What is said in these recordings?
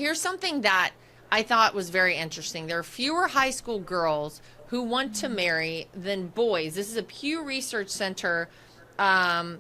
Here's something that I thought was very interesting. There are fewer high school girls who want to marry than boys. This is a Pew Research Center um,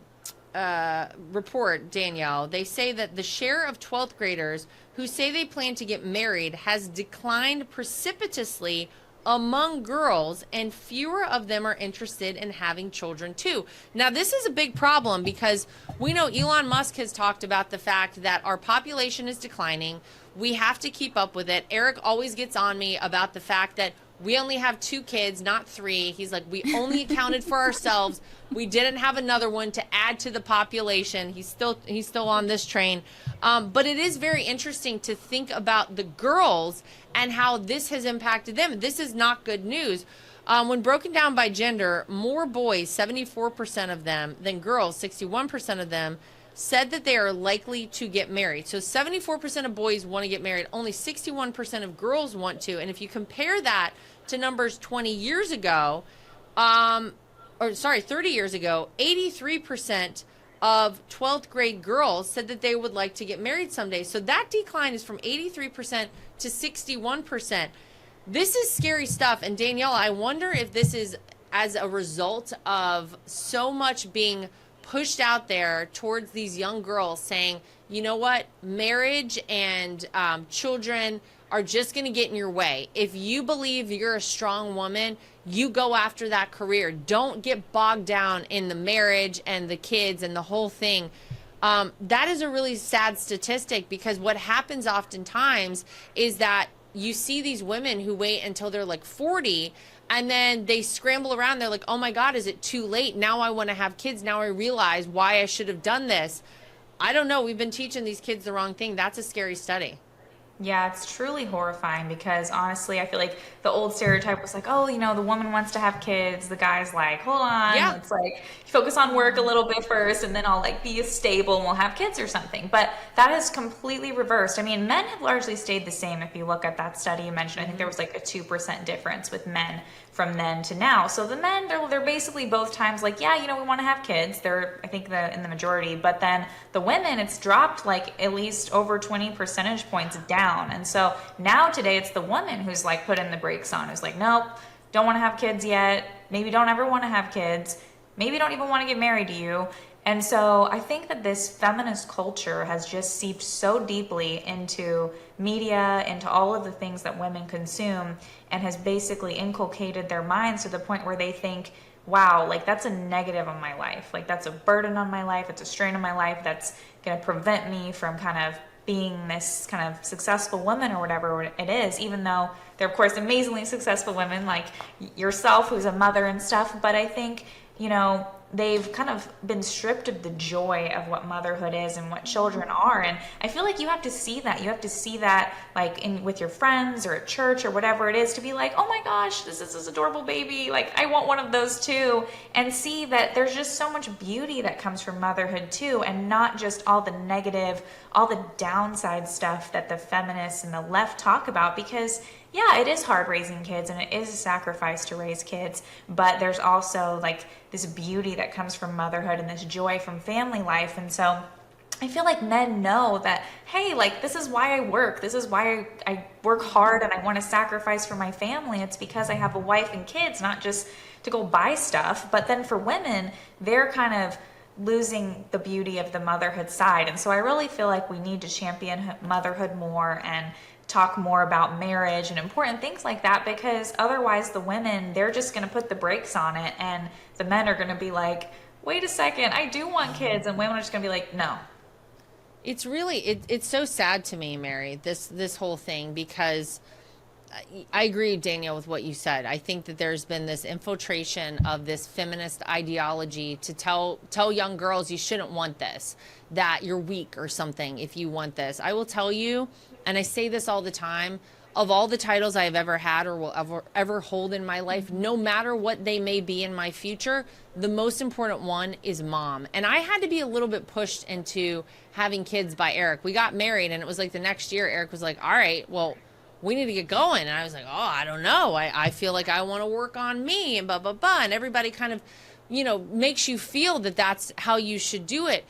report, Danielle. They say that the share of 12th graders who say they plan to get married has declined precipitously among girls, and fewer of them are interested in having children too. Now, this is a big problem because we know Elon Musk has talked about the fact that our population is declining. We have to keep up with it. Eric always gets on me about the fact that we only have 2 kids, not 3. He's like, we only accounted for ourselves. We didn't have another one to add to the population. He's still on this train. But it is very interesting to think about the girls and how this has impacted them. This is not good news. When broken down by gender, more boys, 74% of them, than girls, 61% of them, said that they are likely to get married. So 74% of boys want to get married. Only 61% of girls want to. And if you compare that to numbers 20 years ago, 30 years ago, 83% of 12th grade girls said that they would like to get married someday. So that decline is from 83% to 61%. This is scary stuff. And Danielle, I wonder if this is as a result of so much being pushed out there towards these young girls saying, you know what, marriage and children are just going to get in your way. If you believe you're a strong woman, you go after that career. Don't get bogged down in the marriage and the kids and the whole thing. That is a really sad statistic, because what happens oftentimes is that you see these women who wait until they're like 40, and then they scramble around. They're like, oh my God, is it too late? Now I want to have kids. Now I realize why I should have done this. I don't know. We've been teaching these kids the wrong thing. That's a scary study. Yeah, it's truly horrifying because honestly, I feel like the old stereotype was like, oh, the woman wants to have kids. The guy's like, hold on, Yeah. let's like focus on work a little bit first and then I'll like be stable and we'll have kids or something. But that is completely reversed. I mean, men have largely stayed the same. If you look at that study you mentioned, I think there was like a 2% difference with men from then to now. So the men, they're basically both times like, yeah, we want to have kids. They're, I think, in the majority. But then the women, it's dropped like at least over 20 percentage points down. And so now today it's the woman who's like putting the brakes on, who's like, nope, don't want to have kids yet. Maybe don't ever want to have kids. Maybe don't even want to get married to you. And so I think that this feminist culture has just seeped so deeply into media, into all of the things that women consume, and has basically inculcated their minds to the point where they think, wow, like that's a negative on my life. Like that's a burden on my life. It's a strain on my life that's going to prevent me from kind of being this kind of successful woman or whatever it is, even though they're, of course, amazingly successful women like yourself, who's a mother and stuff. But I think, they've kind of been stripped of the joy of what motherhood is and what children are. And I feel like you have to see that. You have to see that like with your friends or at church or whatever it is, to be like, oh my gosh, this is this adorable baby. Like I want one of those too. And see that there's just so much beauty that comes from motherhood too, and not just all the negative, all the downside stuff that the feminists and the left talk about. Because yeah, it is hard raising kids and it is a sacrifice to raise kids, but there's also like this beauty that comes from motherhood and this joy from family life. And so I feel like men know that, hey, like this is why I work. This is why I work hard and I want to sacrifice for my family. It's because I have a wife and kids, not just to go buy stuff. But then for women, they're kind of losing the beauty of the motherhood side. And so I really feel like we need to champion motherhood more and talk more about marriage and important things like that, because otherwise the women, they're just going to put the brakes on it, and the men are going to be like, wait a second, I do want kids, and women are just going to be like, no. It's really it's so sad to me, Mary, this whole thing, because I agree, Danielle, with what you said. I think that there's been this infiltration of this feminist ideology to tell young girls you shouldn't want this, that you're weak or something if you want this. I will tell you, and I say this all the time, of all the titles I have ever had or will ever hold in my life, no matter what they may be in my future, the most important one is mom. And I had to be a little bit pushed into having kids by Eric. We got married, and it was like the next year, Eric was like, all right, well, we need to get going. And I was like, oh, I don't know. I feel like I want to work on me and blah, blah, blah. And everybody kind of, makes you feel that that's how you should do it.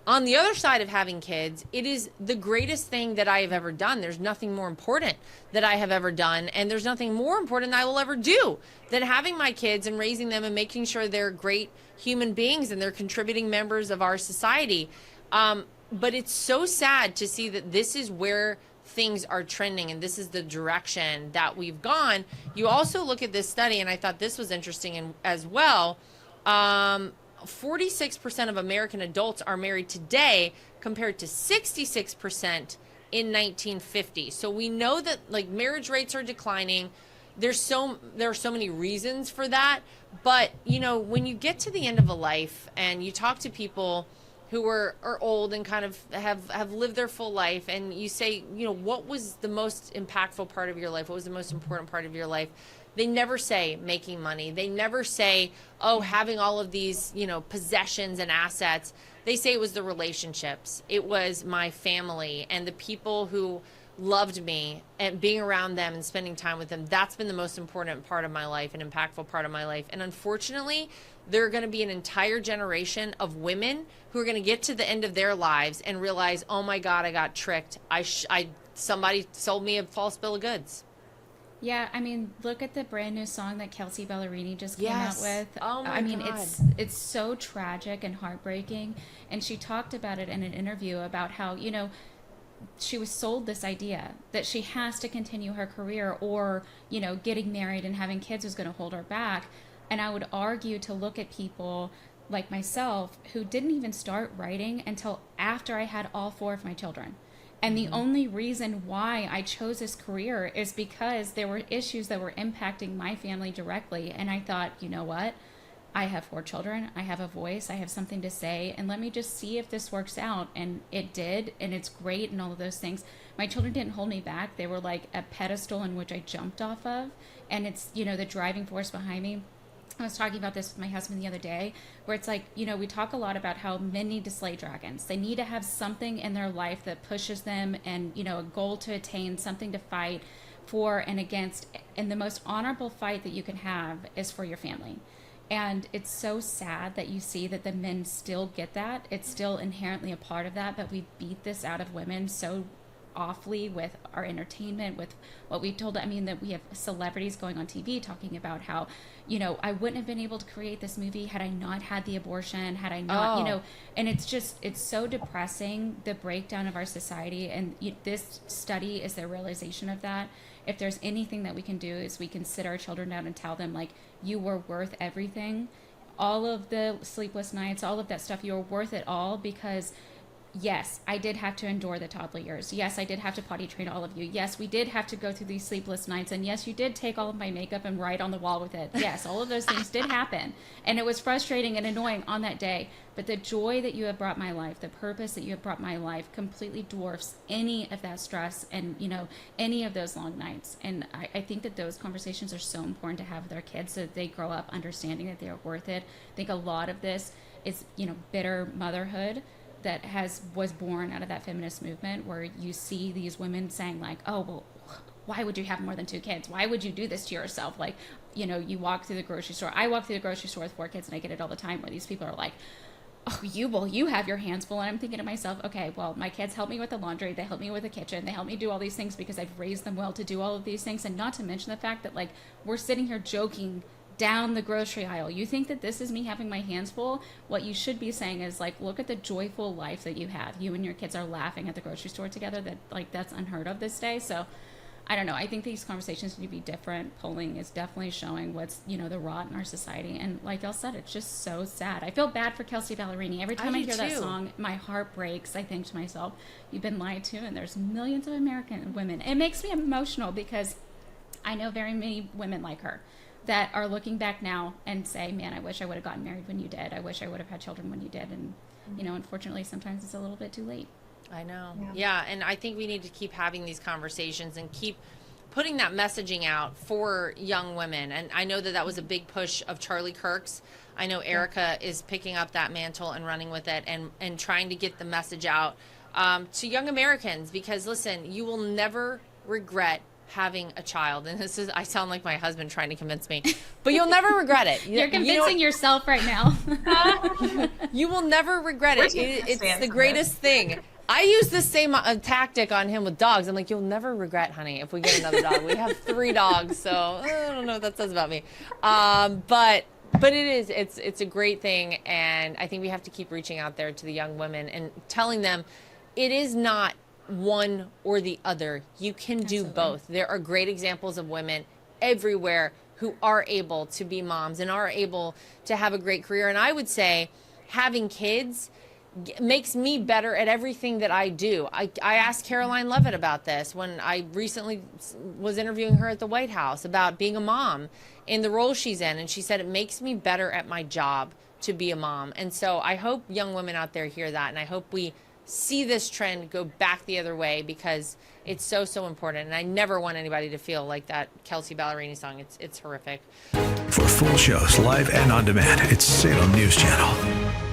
On the other side of having kids, it is the greatest thing that I have ever done. There's nothing more important that I have ever done, and there's nothing more important that I will ever do than having my kids and raising them and making sure they're great human beings and they're contributing members of our society. But it's so sad to see that this is where things are trending and this is the direction that we've gone. You also look at this study, and I thought this was interesting as well. 46% of American adults are married today compared to 66% in 1950. So we know that like marriage rates are declining. There are so many reasons for that, but you know, when you get to the end of a life and you talk to people who are old and kind of have lived their full life, and you say, you know, what was the most impactful part of your life? What was the most important part of your life? They never say making money. They never say, oh, having all of these, you know, possessions and assets. They say it was the relationships. It was my family and the people who loved me and being around them and spending time with them. That's been the most important part of my life, an impactful part of my life. And unfortunately, there are going to be an entire generation of women who are going to get to the end of their lives and realize, oh my God, I got tricked. Somebody sold me a false bill of goods. Yeah, I mean, look at the brand new song that Kelsey Ballerini just came out with. Oh my I mean, God. it's so tragic and heartbreaking. And she talked about it in an interview about how, you know, she was sold this idea that she has to continue her career, or, you know, getting married and having kids was going to hold her back. And I would argue to look at people like myself who didn't even start writing until after I had all four of my children. And the only reason why I chose this career is because there were issues that were impacting my family directly. And I thought, you know what? I have four children. I have a voice. I have something to say. And let me just see if this works out. And it did. And it's great and all of those things. My children didn't hold me back. They were like a pedestal in which I jumped off of. And it's, you know, the driving force behind me. I was talking about this with my husband the other day, where it's like, you know, we talk a lot about how men need to slay dragons. They need to have something in their life that pushes them, and, you know, a goal to attain, something to fight for and against. And the most honorable fight that you can have is for your family. And it's so sad that you see that the men still get that. It's still inherently a part of that, but we beat this out of women so awfully with our entertainment, with what we told. I mean, that we have celebrities going on TV talking about how, you know, I wouldn't have been able to create this movie had I not had the abortion, had I not, you know, and it's just, it's so depressing, the breakdown of our society. And this study is the realization of that. If there's anything that we can do, is we can sit our children down and tell them, like, you were worth everything. All of the sleepless nights, all of that stuff, you're worth it all, because yes, I did have to endure the toddler years. Yes, I did have to potty train all of you. Yes, we did have to go through these sleepless nights. And yes, you did take all of my makeup and write on the wall with it. Yes, all of those things did happen. And it was frustrating and annoying on that day. But the joy that you have brought my life, the purpose that you have brought my life, completely dwarfs any of that stress and, you know, any of those long nights. And I think that those conversations are so important to have with our kids, so that they grow up understanding that they are worth it. I think a lot of this is, you know, bitter motherhood that was born out of that feminist movement, where you see these women saying, like, oh, well, why would you have more than two kids? Why would you do this to yourself? Like, you know, you walk through the grocery store. I walk through the grocery store with four kids, and I get it all the time, where these people are like, oh, you have your hands full. And I'm thinking to myself, okay, well, my kids help me with the laundry. They help me with the kitchen. They help me do all these things because I've raised them well to do all of these things. And not to mention the fact that, like, we're sitting here joking down the grocery aisle. You think that this is me having my hands full? What you should be saying is, like, look at the joyful life that you have. You and your kids are laughing at the grocery store together. That, like, that's unheard of this day. So I don't know. I think these conversations need to be different. Polling is definitely showing what's, you know, the rot in our society. And like y'all said, it's just so sad. I feel bad for Kelsey Ballerini. Every time I hear that song, my heart breaks. I think to myself, you've been lied to, and there's millions of American women. It makes me emotional because I know very many women like her that are looking back now and say, man, I wish I would have gotten married when you did. I wish I would have had children when you did. And, you know, unfortunately, sometimes it's a little bit too late. I know. Yeah. And I think we need to keep having these conversations and keep putting that messaging out for young women. And I know that that was a big push of Charlie Kirk's. I know Erica is picking up that mantle and running with it, and trying to get the message out to young Americans, because listen, you will never regret having a child, and this is, I sound like my husband trying to convince me, but you'll never regret it. You're convincing yourself right now. You will never regret it. It's the greatest thing. I use the same tactic on him with dogs. I'm like, you'll never regret, honey, if we get another dog. We have 3 dogs, so I don't know what that says about me. But it's a great thing, and I think we have to keep reaching out there to the young women and telling them it is not one or the other. You can do both. There are great examples of women everywhere who are able to be moms and are able to have a great career. And I would say having kids makes me better at everything that I do. I asked Caroline Levitt about this when I recently was interviewing her at the White House about being a mom in the role she's in. And she said, it makes me better at my job to be a mom. And so I hope young women out there hear that. And I hope we see this trend go back the other way, because it's so, so important. And I never want anybody to feel like that Kelsey Ballerini song. It's horrific. For full shows, live and on demand, it's Salem News Channel.